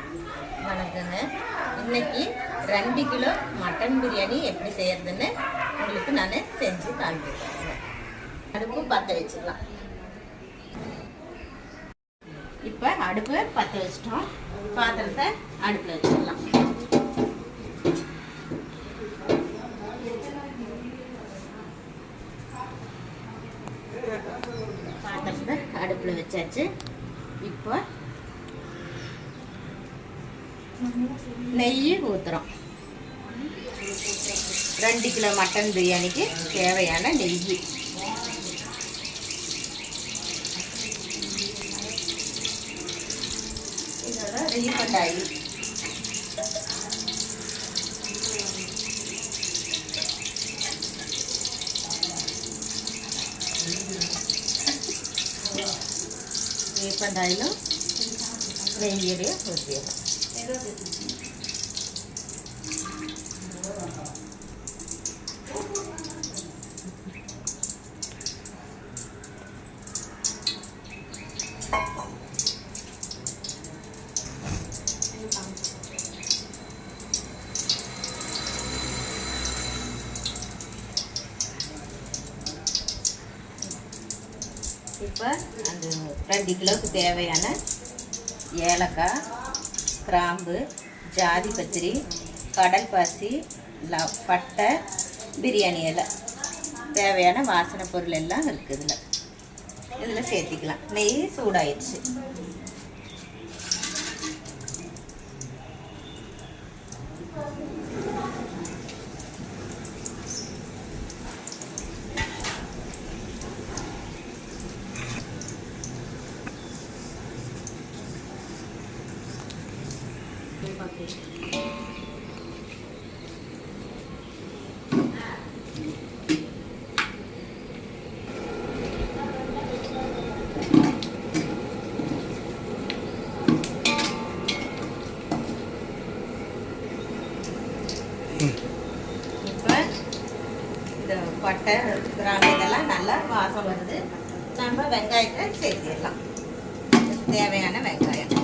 வணக்கங்க. இன்னைக்கு 2 kilo mutton biryani எப்படி செய்யறதுன்னு உங்களுக்கு நான் செஞ்சு காண்பிக்கிறேன். அடுப்பு பற்ற வச்சுக்கலாம். இப்போ அடுப்பு பற்ற வச்சிட்டோம். பாத்திரத்தை அடுப்பில் வச்சிடலாம். பாத்திரத்தை அடுப்பில் வச்சாச்சு. இப்போ நெய் ஊற்றுறோம். 2 கிலோ மட்டன் பிரியாணிக்கு தேவையான நெய். இதோட ரீஃபண்ட் ஆயில், ரீஃபண்ட் ஆயிலும் நெய்யோடைய ஊற்றிடலாம். இப்போ அந்த 2 கிலோவுக்கு தேவையான ஏலக்காய், கிராம்பு, ஜாதி பத்திரி, கடல் பாசி, பட்டை, பிரியாணி இலை, தேவையான வாசனை பொருள் எல்லாம் இருக்குது. இதில் சேர்த்திக்கலாம். நெய் சூடாயிடுச்சு. இப்போ இந்த பட்டை, கிராம்பு இதெல்லாம் நல்லா வாசம் வருது. நம்ம வெங்காயத்தை சேர்த்திடலாம். தேவையான வெங்காயம்,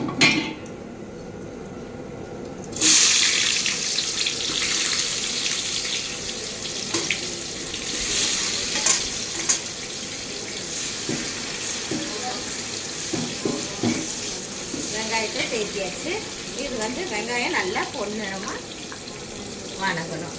வெங்காயத்தை சேர்த்தியாச்சு. இது வெங்காயம் நல்லா பொன்னிறமாக வணங்கணும்.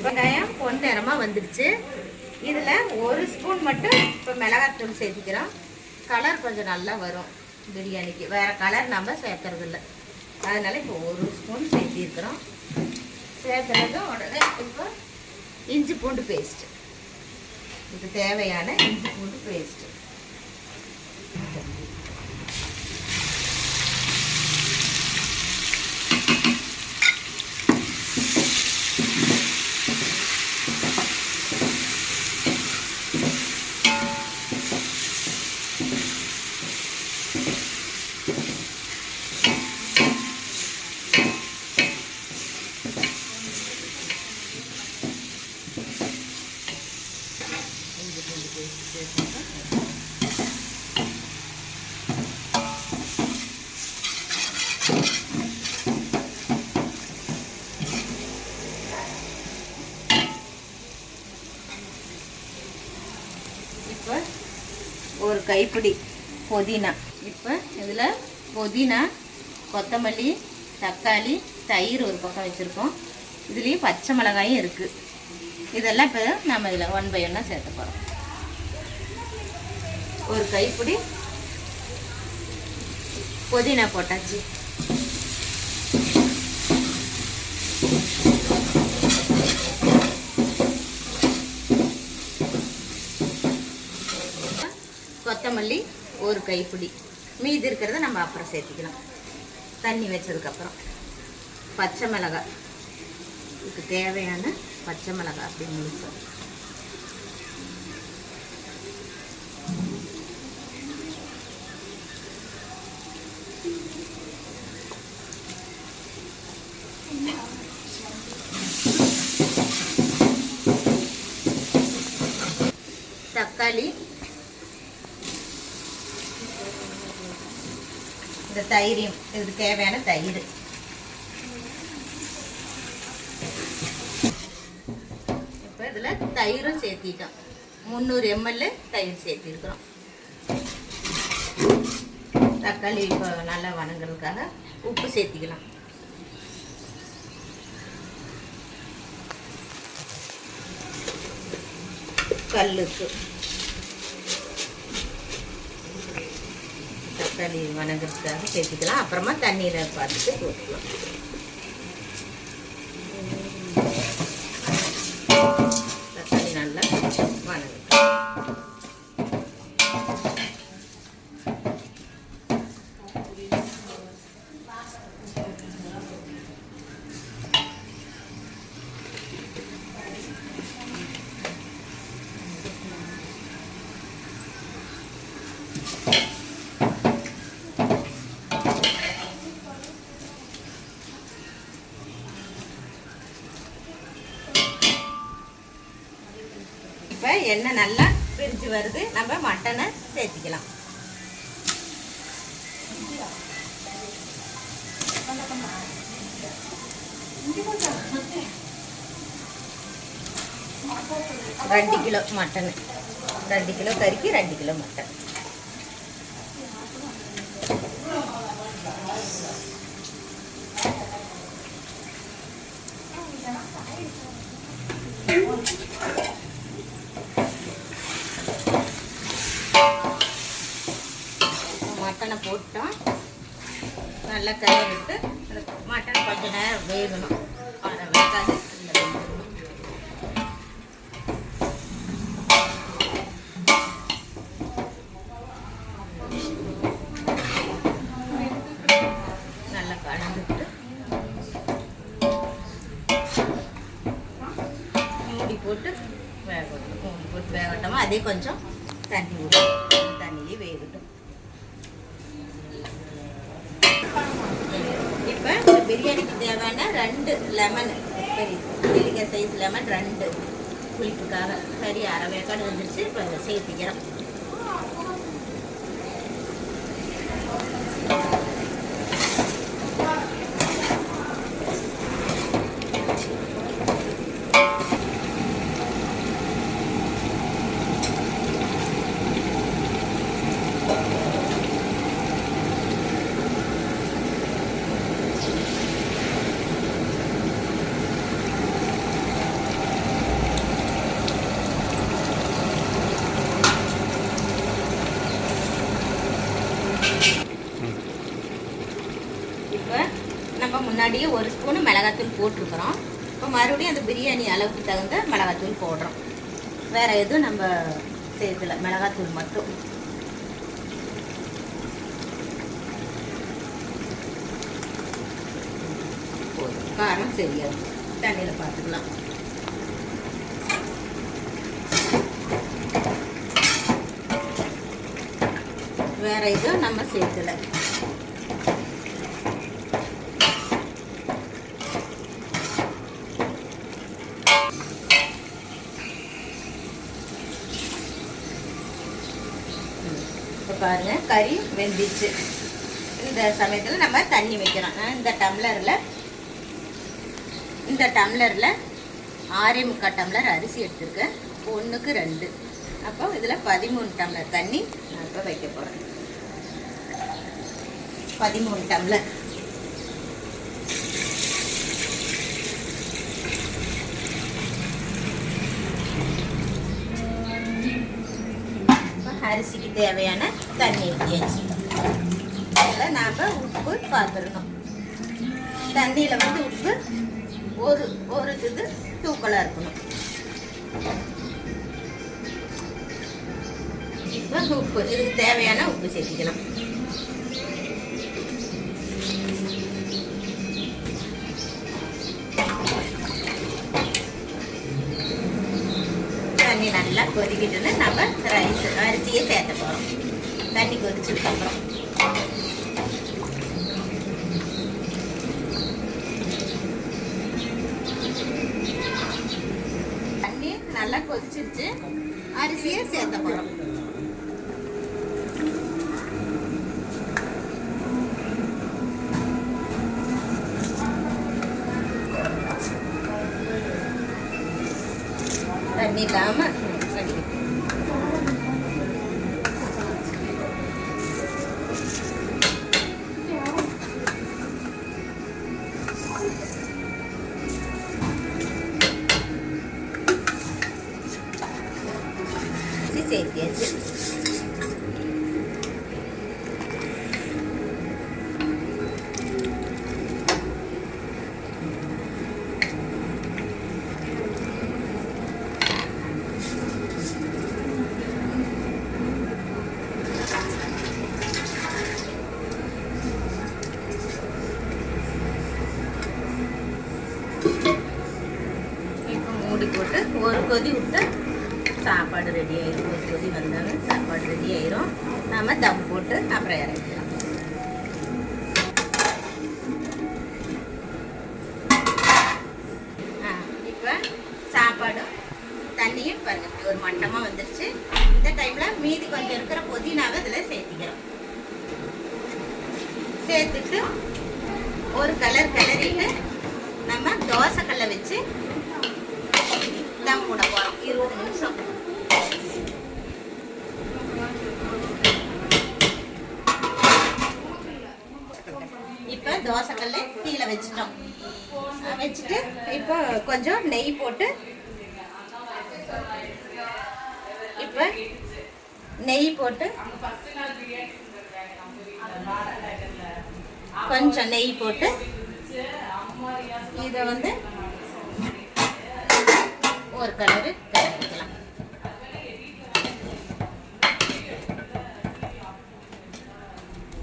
வெங்காயம் பொன்னிறமாக வந்துடுச்சு. இதில் 1 ஸ்பூன் மட்டும் இப்போ மிளகாத்தூள் சேர்த்துக்கிறோம். கலர் கொஞ்சம் நல்லா வரும் பிரியாணிக்கு. வேறு கலர் நம்ம சேர்க்கறதில்ல. அதனால் இப்போ 1 ஸ்பூன் சேர்த்திருக்கிறோம். சேர்த்துறது உடனே இப்போ இஞ்சி பூண்டு பேஸ்ட்டு. இது தேவையான இஞ்சி பூண்டு பேஸ்ட்டு. இப்போ ஒரு கைப்பிடி புதினா. இப்போ இதில் புதினா, கொத்தமல்லி, தக்காளி, தயிர் ஒரு பக்கம் வச்சுருக்கோம். இதுலேயும் பச்சை மிளகாயும் இருக்குது. இதெல்லாம் இப்போ நம்ம இதில் 1 by 1 சேர்த்த போகிறோம். ஒரு கைப்பிடி புதினா போட்டாச்சு. கொத்தமல்லி ஒரு கைப்பிடி. மீதி இருக்கிறத நம்ம அப்புறம் சேர்த்திக்கலாம் தண்ணி வச்சதுக்கப்புறம். பச்சை மிளகாய் இதுக்கு தேவையான பச்சை மிளகாய் அப்படி முழுசு. தக்காளி, இந்த தயிரையும், இதுக்கு தேவையான தயிர். இப்போ இதில் தயிரும் சேர்த்திட்டோம். 300 ml தயிர் சேர்த்திருக்கிறோம். தக்காளி இப்போ நல்லா வணங்குறதுக்காக உப்பு சேர்த்திக்கலாம். கல்லுக்கு தக்காளி வணங்குறதுக்காக சேர்த்துக்கலாம். அப்புறமா தண்ணீரை பார்த்துட்டு போட்டுக்கலாம். தக்காளி நல்லா வணங்குது. இப்போ எண்ணெய் நல்லா பிரிஞ்சு வருது. நம்ம மட்டனை சேர்த்திக்கலாம். ரெண்டு கிலோ மட்டன், 2 கிலோ கறிக்கு 2 கிலோ மட்டன். மட்டனை போட்டோம். நல்லா கறி விட்டு மட்டன் கொஞ்சம் நேரம் வேகணும். வைக்காது நல்லா கலந்துட்டு மூடி போட்டு வேகட்டும். மூடி போட்டு வேகட்டோமா, அதே கொஞ்சம் தண்ணி விடும். தண்ணியே வேகட்டும். இப்போ இந்த பிரியாணிக்கு தேவையான 2 லெமன், பெரிய சைஸ் லெமன் 2 புளிப்புக்காக சரி அரை வேக்காடு வந்துருச்சு. இப்போ அதை சேர்த்துக்கிறோம். இப்போ நம்ம முன்னாடியே 1 ஸ்பூன் மிளகாத்தூள் போட்டிருக்கிறோம். இப்போ மறுபடியும் அந்த பிரியாணி அளவுக்கு தகுந்த மிளகாத்தூள் போடுறோம். வேறு எதுவும் நம்ம சேர்த்துல, மிளகாத்தூள் மட்டும். காரம் சரியாது, தண்ணியில் பார்த்துக்கலாம். வேற எதுவும் நம்ம சேர்த்துல. பாருங்க கறி வெந்துச்சு. இந்த சமயத்தில் நம்ம தண்ணி வைக்கிறோம். இந்த டம்ளரில் 6.25 டம்ளர் அரிசி எடுத்துருக்கேன். 1க்கு 2. அப்போ இதில் 13 டம்ளர் தண்ணி நான் இப்போ வைக்க போகிறேன். 13 டம்ளர். அரிசிக்கு தேவையான தண்ணி ஊற்றியாச்சு. இதில் நாம் உப்பு பார்த்துடணும். தண்ணியில் வந்து உப்பு ஒரு இது தூக்கலாக இருக்கணும். இப்போ உப்பு, இதுக்கு தேவையான உப்பு சேர்த்திக்கலாம். கொதிக்கிட்டுன்னு நம்ம அரிசியை சேர்த்த போகிறோம். தண்ணி கொதிச்சதுக்கப்புறம் தண்ணி நல்லா கொதிச்சிருச்சு. அரிசியை சேர்த்த போகிறோம். தண்ணி இல்லாமல் சேர்த்தியாச்சு. இப்போ மூடி போட்டு ஒரு கொதி விட்டு சாப்பாடு ரெடி ஆயிடும். ஒரு கொதி வந்தாலும் சாப்பாடு ரெடி ஆயிரும். நம்ம தம் போட்டு அப்புறம் இறக்கலாம். இப்போ சாப்பாடும் தண்ணியும் பாருங்க ஒரு மட்டமாக வந்துருச்சு. இந்த டைமில் மீதி கொஞ்சம் இருக்கிற புதினாவை இதில் சேர்த்திக்கிறோம். சேர்த்துட்டு ஒரு கலர் கிளறிட்டு நம்ம தோசைக்கல்லை வச்சு தம் போட போகிறோம் 20 நிமிஷம். இப்போ தோசைக்கல்ல கீழே வச்சுட்டோம். வச்சுட்டு இப்போ கொஞ்சம் நெய் போட்டு இப்போ நெய் போட்டு கொஞ்சம் நெய் போட்டு இதை வந்து ஒரு கலரு கிளறிக்கலாம்.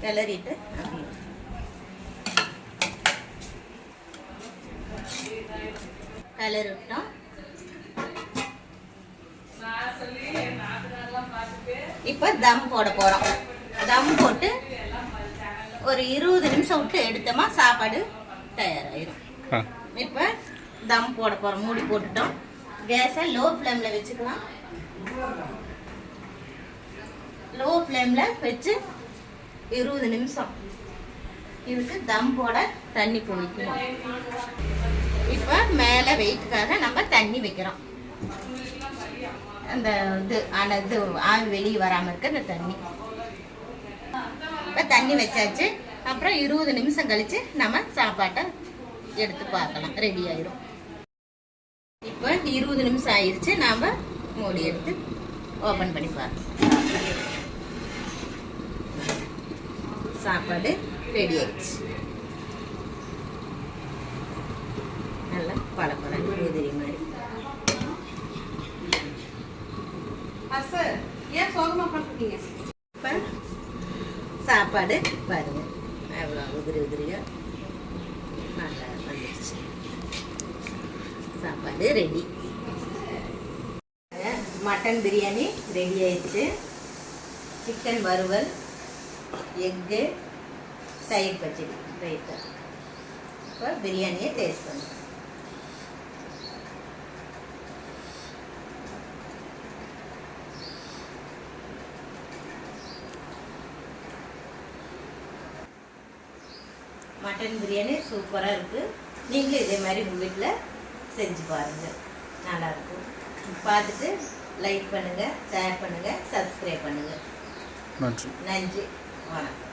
கிளறிட்டு கலர் விட்டோம். இப்போ தம் போட போறோம். தம் போட்டு ஒரு 20 நிமிஷம் விட்டு எடுத்தோமா சாப்பாடு தயாராயிரும். இப்போ தம் போட போறோம். மூடி போட்டுட்டோம். கேஸை லோ ஃப்ளேமில் வச்சுக்கலாம். லோ ஃப்ளேமில் வச்சு 20 நிமிஷம் இதுக்கு தம் போட தண்ணி குடிக்கணும். இப்போ மேலே வெயிட்டுக்காக நம்ம தண்ணி வைக்கிறோம். அந்த இது ஆவி வெளியே வராமல் இருக்க இந்த தண்ணி. இப்போ தண்ணி வச்சாச்சு. அப்புறம் 20 நிமிஷம் கழித்து நம்ம சாப்பாட்டை எடுத்து பார்க்கலாம். ரெடி ஆயிடும். இப்போ 20 நிமிஷம் ஆயிடுச்சு. நாம் மூடி எடுத்து ஓப்பன் பண்ணி பார்க்கலாம். சாப்பாடு ரெடி ஆயிடுச்சு. நல்லா பழப்பழம் உதிரி மாதிரி. ஏன் சோகமா பண்ணுறீங்க? இப்போ சாப்பாடு பாருங்க எவ்வளோ உதிரி உதிரியா நல்லா வந்துடுச்சு. சாப்பாடு ரெடி. மட்டன் பிரியாணி ரெடி ஆயிடுச்சு. சிக்கன் வறுவல், எக்கு, தயிர் பச்சடி ரைட்டு. இப்போ பிரியாணியை டேஸ்ட் பண்ணுறோம். மட்டன் பிரியாணி சூப்பராக இருக்குது. நீங்களும் இதே மாதிரி உங்கள் வீட்டில் செஞ்சு பாருங்கள். நல்லாயிருக்கும். பார்த்துட்டு லைக் பண்ணுங்கள், ஷேர் பண்ணுங்கள், சப்ஸ்கிரைப் பண்ணுங்கள். நன்றி. வணக்கம்.